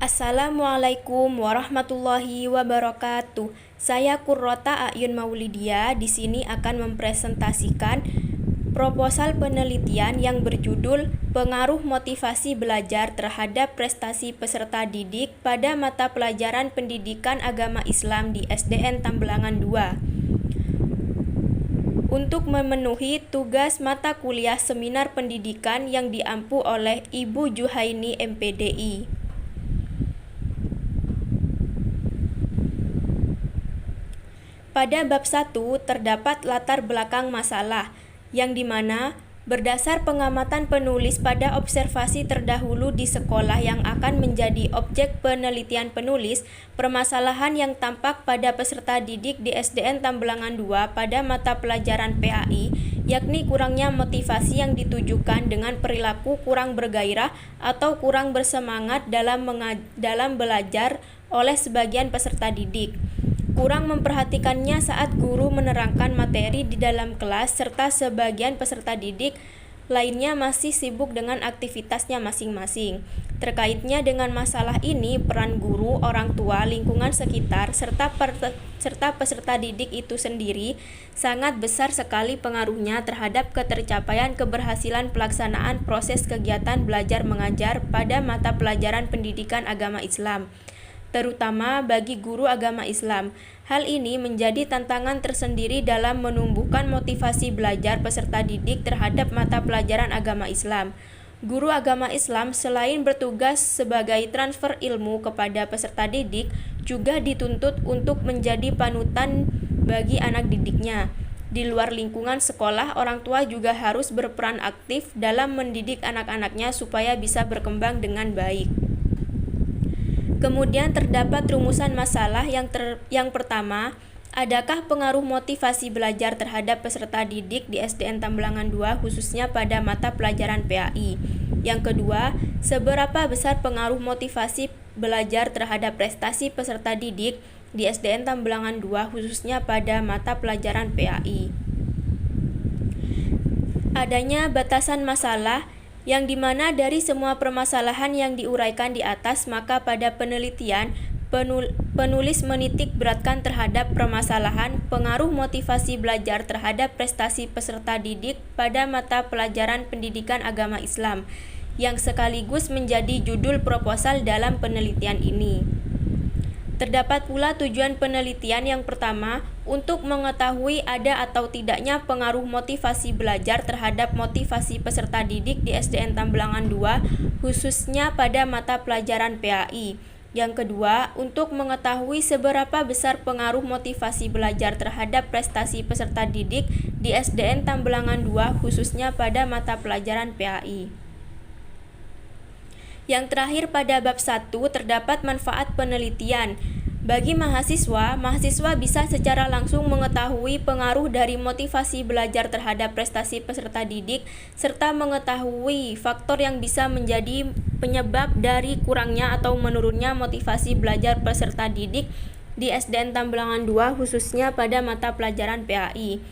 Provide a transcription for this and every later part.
Assalamualaikum warahmatullahi wabarakatuh. Saya Qurrota Ayun Maulidia di sini akan mempresentasikan proposal penelitian yang berjudul Pengaruh Motivasi Belajar Terhadap Prestasi Peserta Didik pada Mata Pelajaran Pendidikan Agama Islam di SDN Tambelangan II. Untuk memenuhi tugas mata kuliah seminar pendidikan yang diampu oleh Ibu Juhaini MPDI. Pada bab 1 terdapat latar belakang masalah, yang dimana berdasar pengamatan penulis pada observasi terdahulu di sekolah yang akan menjadi objek penelitian penulis, permasalahan yang tampak pada peserta didik di SDN Tambelangan II pada mata pelajaran PAI, yakni kurangnya motivasi yang ditujukan dengan perilaku kurang bergairah atau kurang bersemangat dalam belajar oleh sebagian peserta didik. Kurang memperhatikannya saat guru menerangkan materi di dalam kelas, serta sebagian peserta didik lainnya masih sibuk dengan aktivitasnya masing-masing. Terkaitnya dengan masalah ini, peran guru, orang tua, lingkungan sekitar, serta peserta didik itu sendiri sangat besar sekali pengaruhnya terhadap ketercapaian keberhasilan pelaksanaan proses kegiatan belajar mengajar pada mata pelajaran pendidikan agama Islam, terutama bagi guru agama Islam. Hal ini menjadi tantangan tersendiri dalam menumbuhkan motivasi belajar peserta didik terhadap mata pelajaran agama Islam. Guru agama Islam selain bertugas sebagai transfer ilmu kepada peserta didik, juga dituntut untuk menjadi panutan bagi anak didiknya. Di luar lingkungan sekolah, orang tua juga harus berperan aktif dalam mendidik anak-anaknya supaya bisa berkembang dengan baik. Kemudian terdapat rumusan masalah yang pertama, adakah pengaruh motivasi belajar terhadap peserta didik di SDN Tambelangan II khususnya pada mata pelajaran PAI? Yang kedua, seberapa besar pengaruh motivasi belajar terhadap prestasi peserta didik di SDN Tambelangan II khususnya pada mata pelajaran PAI? Adanya batasan masalah yang dimana dari semua permasalahan yang diuraikan di atas, maka pada penelitian penulis menitik beratkan terhadap permasalahan pengaruh motivasi belajar terhadap prestasi peserta didik pada mata pelajaran pendidikan agama Islam, yang sekaligus menjadi judul proposal dalam penelitian ini. Terdapat pula tujuan penelitian yang pertama, untuk mengetahui ada atau tidaknya pengaruh motivasi belajar terhadap motivasi peserta didik di SDN Tambelangan II, khususnya pada mata pelajaran PAI. Yang kedua, untuk mengetahui seberapa besar pengaruh motivasi belajar terhadap prestasi peserta didik di SDN Tambelangan II, khususnya pada mata pelajaran PAI. Yang terakhir pada bab 1 terdapat manfaat penelitian. Bagi mahasiswa bisa secara langsung mengetahui pengaruh dari motivasi belajar terhadap prestasi peserta didik, serta mengetahui faktor yang bisa menjadi penyebab dari kurangnya atau menurunnya motivasi belajar peserta didik di SDN Tambelangan II khususnya pada mata pelajaran PAI.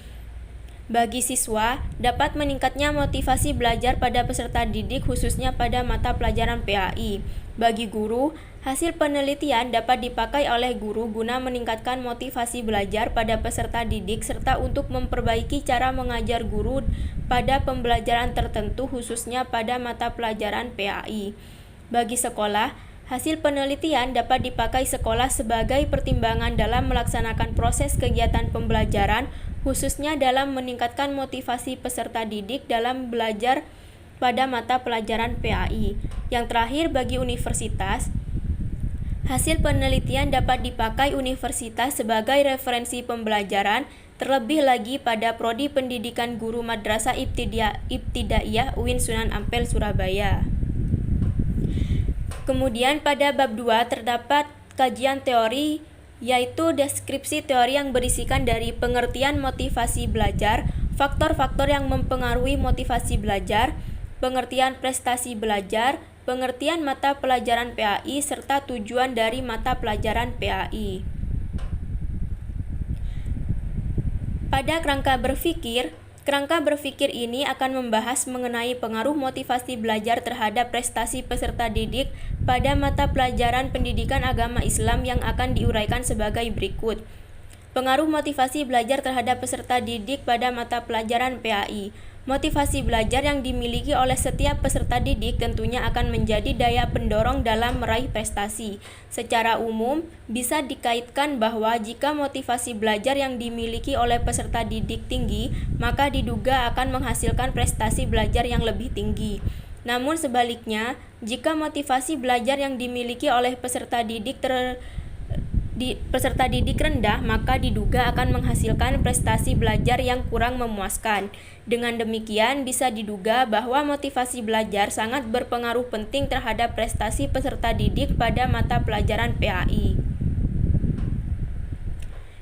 Bagi siswa, dapat meningkatnya motivasi belajar pada peserta didik khususnya pada mata pelajaran PAI. Bagi guru, hasil penelitian dapat dipakai oleh guru guna meningkatkan motivasi belajar pada peserta didik serta untuk memperbaiki cara mengajar guru pada pembelajaran tertentu khususnya pada mata pelajaran PAI. Bagi sekolah, hasil penelitian dapat dipakai sekolah sebagai pertimbangan dalam melaksanakan proses kegiatan pembelajaran, khususnya dalam meningkatkan motivasi peserta didik dalam belajar pada mata pelajaran PAI. Yang terakhir, bagi universitas, hasil penelitian dapat dipakai universitas sebagai referensi pembelajaran, terlebih lagi pada Prodi Pendidikan Guru Madrasah Ibtidaiyah UIN Sunan Ampel, Surabaya. Kemudian pada bab 2 terdapat kajian teori, yaitu deskripsi teori yang berisikan dari pengertian motivasi belajar, faktor-faktor yang mempengaruhi motivasi belajar, pengertian prestasi belajar, pengertian mata pelajaran PAI, serta tujuan dari mata pelajaran PAI. Pada kerangka berpikir, Kerangka berpikir ini akan membahas mengenai pengaruh motivasi belajar terhadap prestasi peserta didik pada mata pelajaran pendidikan agama Islam yang akan diuraikan sebagai berikut. Pengaruh motivasi belajar terhadap peserta didik pada mata pelajaran PAI. Motivasi belajar yang dimiliki oleh setiap peserta didik tentunya akan menjadi daya pendorong dalam meraih prestasi. Secara umum, bisa dikaitkan bahwa jika motivasi belajar yang dimiliki oleh peserta didik tinggi, maka diduga akan menghasilkan prestasi belajar yang lebih tinggi. Namun sebaliknya, jika motivasi belajar yang dimiliki oleh peserta didik rendah, maka diduga akan menghasilkan prestasi belajar yang kurang memuaskan. Dengan demikian, bisa diduga bahwa motivasi belajar sangat berpengaruh penting terhadap prestasi peserta didik pada mata pelajaran PAI.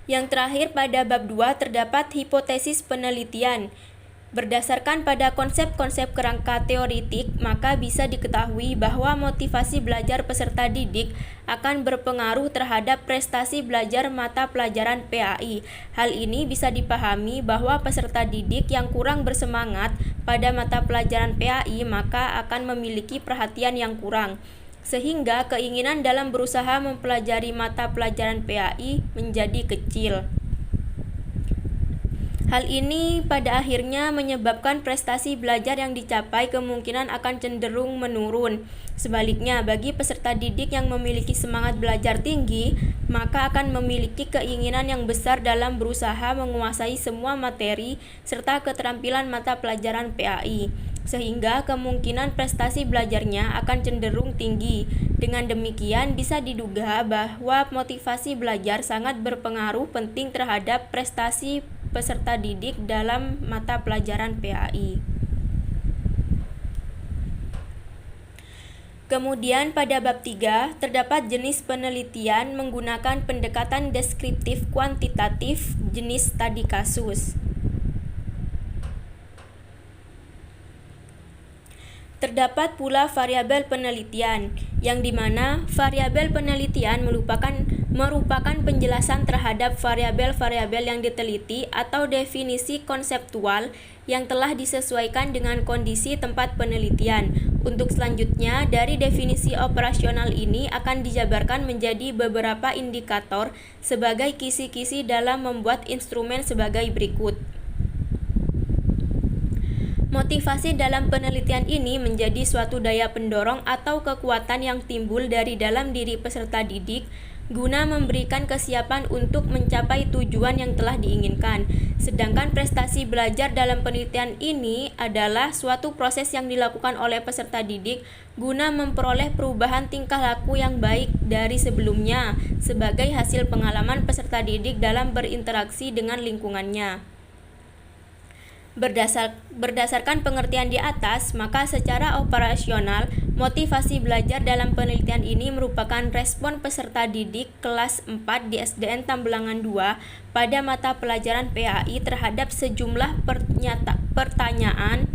Yang terakhir, pada bab 2 terdapat hipotesis penelitian. Berdasarkan pada konsep-konsep kerangka teoritik, maka bisa diketahui bahwa motivasi belajar peserta didik akan berpengaruh terhadap prestasi belajar mata pelajaran PAI. Hal ini bisa dipahami bahwa peserta didik yang kurang bersemangat pada mata pelajaran PAI maka akan memiliki perhatian yang kurang, sehingga keinginan dalam berusaha mempelajari mata pelajaran PAI menjadi kecil. Hal ini pada akhirnya menyebabkan prestasi belajar yang dicapai kemungkinan akan cenderung menurun. Sebaliknya, bagi peserta didik yang memiliki semangat belajar tinggi, maka akan memiliki keinginan yang besar dalam berusaha menguasai semua materi serta keterampilan mata pelajaran PAI, sehingga kemungkinan prestasi belajarnya akan cenderung tinggi. Dengan demikian, bisa diduga bahwa motivasi belajar sangat berpengaruh penting terhadap prestasi peserta didik dalam mata pelajaran PAI. Kemudian pada bab 3 terdapat jenis penelitian menggunakan pendekatan deskriptif kuantitatif jenis studi kasus. Terdapat pula variabel penelitian, yang dimana variabel penelitian merupakan penjelasan terhadap variabel-variabel yang diteliti atau definisi konseptual yang telah disesuaikan dengan kondisi tempat penelitian. Untuk selanjutnya, dari definisi operasional ini akan dijabarkan menjadi beberapa indikator sebagai kisi-kisi dalam membuat instrumen sebagai berikut. Motivasi dalam penelitian ini menjadi suatu daya pendorong atau kekuatan yang timbul dari dalam diri peserta didik guna memberikan kesiapan untuk mencapai tujuan yang telah diinginkan. Sedangkan prestasi belajar dalam penelitian ini adalah suatu proses yang dilakukan oleh peserta didik guna memperoleh perubahan tingkah laku yang baik dari sebelumnya sebagai hasil pengalaman peserta didik dalam berinteraksi dengan lingkungannya. Berdasarkan pengertian di atas, maka secara operasional, motivasi belajar dalam penelitian ini merupakan respon peserta didik kelas 4 di SDN Tambelangan 2 pada mata pelajaran PAI terhadap sejumlah pertanyaan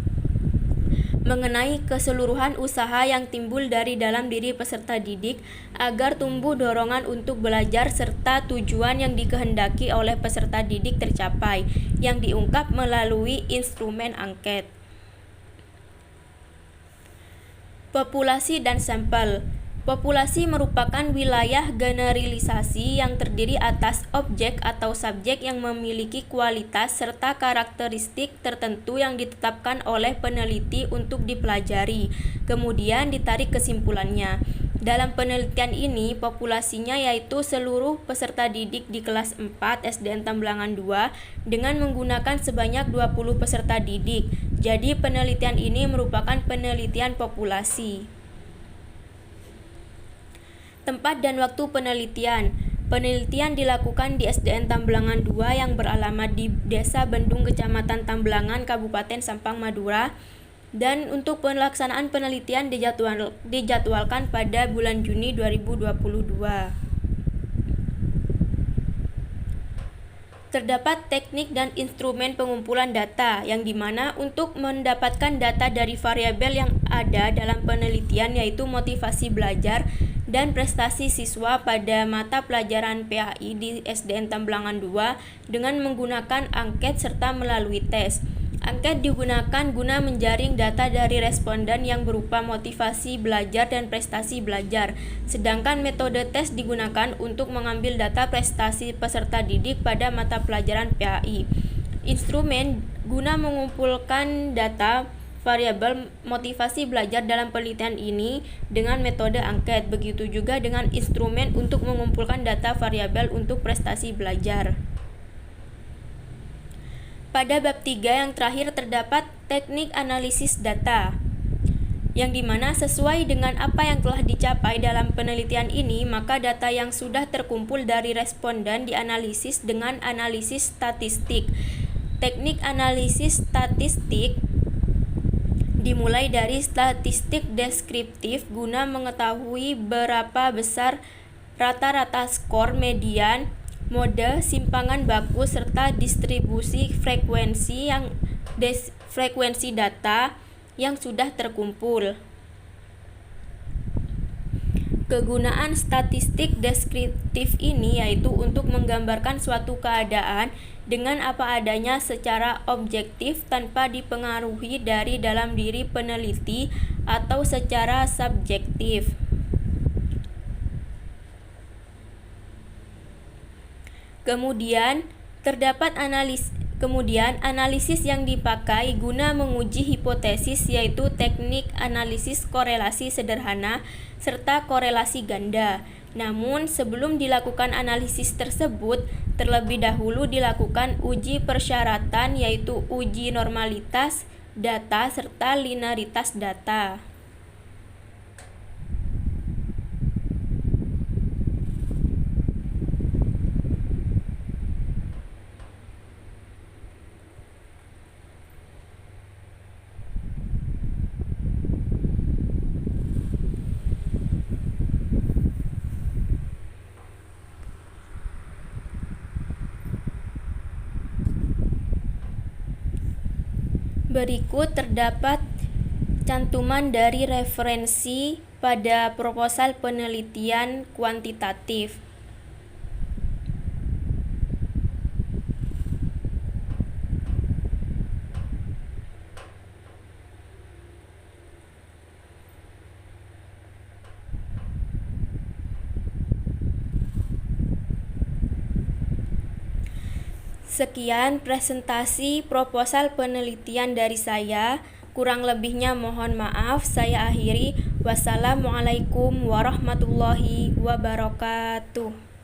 mengenai keseluruhan usaha yang timbul dari dalam diri peserta didik agar tumbuh dorongan untuk belajar serta tujuan yang dikehendaki oleh peserta didik tercapai, yang diungkap melalui instrumen angket. Populasi dan sampel. Populasi merupakan wilayah generalisasi yang terdiri atas objek atau subjek yang memiliki kualitas serta karakteristik tertentu yang ditetapkan oleh peneliti untuk dipelajari, kemudian ditarik kesimpulannya. Dalam penelitian ini, populasinya yaitu seluruh peserta didik di kelas 4 SDN Tambelangan 2 dengan menggunakan sebanyak 20 peserta didik. Jadi penelitian ini merupakan penelitian populasi. Tempat dan waktu penelitian. Penelitian dilakukan di SDN Tambelangan 2 yang beralamat di Desa Bendung, Kecamatan Tambelangan, Kabupaten Sampang, Madura. Dan untuk pelaksanaan penelitian dijadwalkan pada bulan Juni 2022. Terdapat teknik dan instrumen pengumpulan data, yang dimana untuk mendapatkan data dari variabel yang ada dalam penelitian yaitu motivasi belajar dan prestasi siswa pada mata pelajaran PAI di SDN Tambelangan 2 dengan menggunakan angket serta melalui tes. Angket digunakan guna menjaring data dari responden yang berupa motivasi belajar dan prestasi belajar, sedangkan metode tes digunakan untuk mengambil data prestasi peserta didik pada mata pelajaran PAI. Instrumen guna mengumpulkan data variabel motivasi belajar dalam penelitian ini dengan metode angket, begitu juga dengan instrumen untuk mengumpulkan data variabel untuk prestasi belajar. Pada bab 3 yang terakhir terdapat teknik analisis data, yang dimana sesuai dengan apa yang telah dicapai dalam penelitian ini, maka data yang sudah terkumpul dari responden dianalisis dengan analisis statistik. Teknik analisis statistik dimulai dari statistik deskriptif guna mengetahui berapa besar rata-rata skor, median, mode, simpangan baku, serta distribusi frekuensi data yang sudah terkumpul. Kegunaan statistik deskriptif ini yaitu untuk menggambarkan suatu keadaan dengan apa adanya secara objektif tanpa dipengaruhi dari dalam diri peneliti atau secara subjektif. Kemudian analisis yang dipakai guna menguji hipotesis yaitu teknik analisis korelasi sederhana serta korelasi ganda. Namun sebelum dilakukan analisis tersebut, terlebih dahulu dilakukan uji persyaratan yaitu uji normalitas data serta linearitas data. Berikut terdapat cantuman dari referensi pada proposal penelitian kuantitatif. Sekian presentasi proposal penelitian dari saya. Kurang lebihnya mohon maaf. Saya akhiri. Wassalamualaikum warahmatullahi wabarakatuh.